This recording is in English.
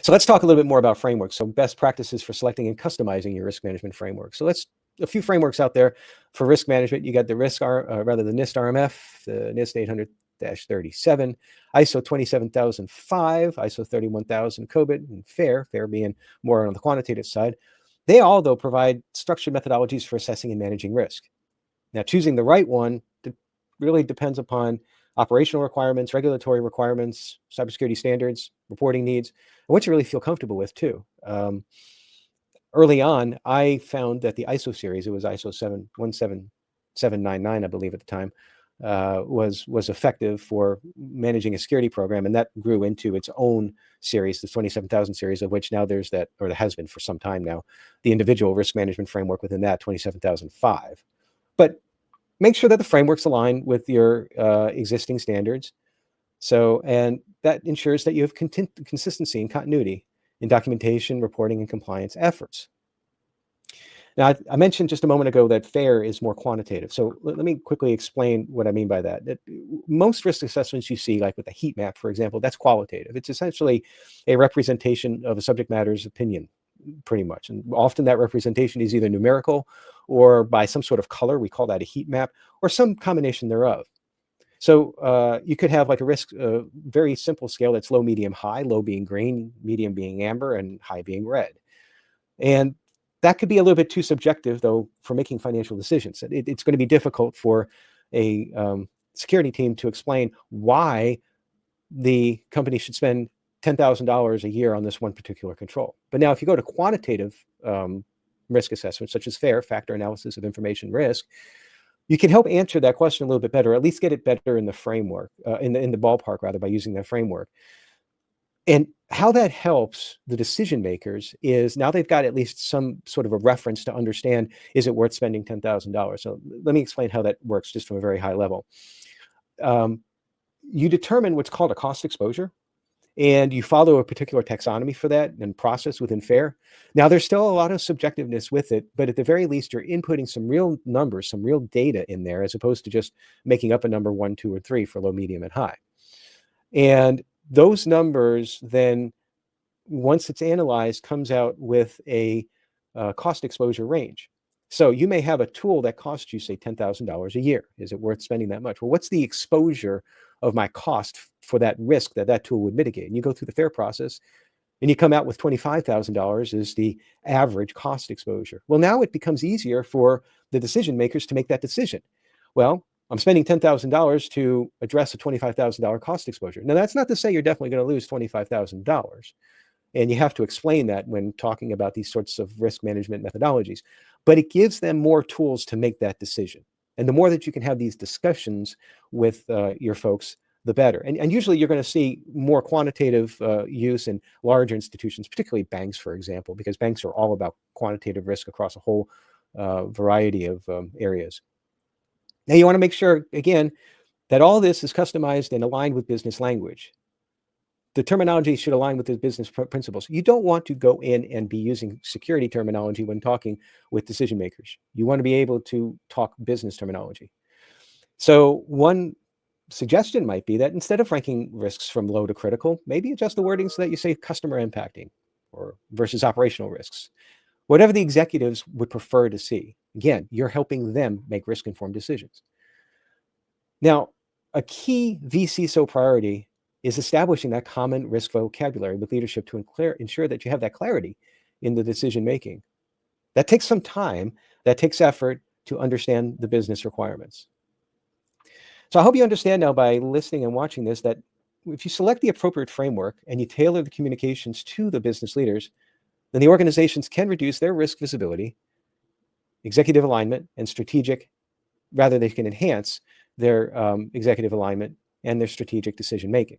So let's talk a little bit more about frameworks. So best practices for selecting and customizing your risk management framework. So a few frameworks out there for risk management. You got the the NIST RMF, the NIST 800-37, ISO 27005, ISO 31000, COBIT, and FAIR being more on the quantitative side. They all, though, provide structured methodologies for assessing and managing risk. Now, choosing the right one really depends upon operational requirements, regulatory requirements, cybersecurity standards, reporting needs, and what you really feel comfortable with, too. Early on, I found that the ISO series, it was ISO 17799, I believe at the time, was effective for managing a security program, and that grew into its own series, the 27000 series, of which now there's that, or there has been for some time now, the individual risk management framework within that, 27005. But make sure that the frameworks align with your existing standards. And that ensures that you have consistency and continuity in documentation, reporting, and compliance efforts. Now, I mentioned just a moment ago that FAIR is more quantitative. So let me quickly explain what I mean by that. Most risk assessments you see, like with a heat map, for example, that's qualitative. It's essentially a representation of a subject matter's opinion, pretty much. And often that representation is either numerical or by some sort of color. We call that a heat map, or some combination thereof. So you could have like a risk, very simple scale that's low, medium, high, low being green, medium being amber, and high being red. And that could be a little bit too subjective, though, for making financial decisions. It's going to be difficult for a security team to explain why the company should spend $10,000 a year on this one particular control. But now, if you go to quantitative risk assessments, such as FAIR, factor analysis of information risk, you can help answer that question a little bit better, at least get it better in the framework, in the ballpark, rather, by using that framework. And how that helps the decision makers is now they've got at least some sort of a reference to understand, is it worth spending $10,000? So let me explain how that works just from a very high level. You determine what's called a cost exposure, and you follow a particular taxonomy for that and process within FAIR. Now, there's still a lot of subjectiveness with it, but at the very least, you're inputting some real numbers, some real data in there, as opposed to just making up a number 1, 2, or 3 for low, medium, and high. And those numbers then, once it's analyzed, comes out with a cost exposure range. So you may have a tool that costs you, say, $10,000 a year. Is it worth spending that much? Well, what's the exposure of my cost for that risk that tool would mitigate? And you go through the FAIR process, and you come out with $25,000 is the average cost exposure. Well, now it becomes easier for the decision makers to make that decision. Well, I'm spending $10,000 to address a $25,000 cost exposure. Now, that's not to say you're definitely going to lose $25,000. And you have to explain that when talking about these sorts of risk management methodologies. But it gives them more tools to make that decision. And the more that you can have these discussions with your folks, the better. And usually you're going to see more quantitative use in larger institutions, particularly banks, for example, because banks are all about quantitative risk across a whole variety of areas. Now, you want to make sure, again, that all this is customized and aligned with business language. The terminology should align with the business principles. You don't want to go in and be using security terminology when talking with decision makers. You want to be able to talk business terminology. So one suggestion might be that instead of ranking risks from low to critical, maybe adjust the wording so that you say customer impacting or versus operational risks. Whatever the executives would prefer to see. Again, you're helping them make risk-informed decisions. Now, a key vCISO priority is establishing that common risk vocabulary with leadership to ensure that you have that clarity in the decision making. That takes some time, that takes effort to understand the business requirements. So I hope you understand now by listening and watching this that if you select the appropriate framework and you tailor the communications to the business leaders, then the organizations can reduce their risk visibility, executive alignment, and they can enhance their executive alignment and their strategic decision making.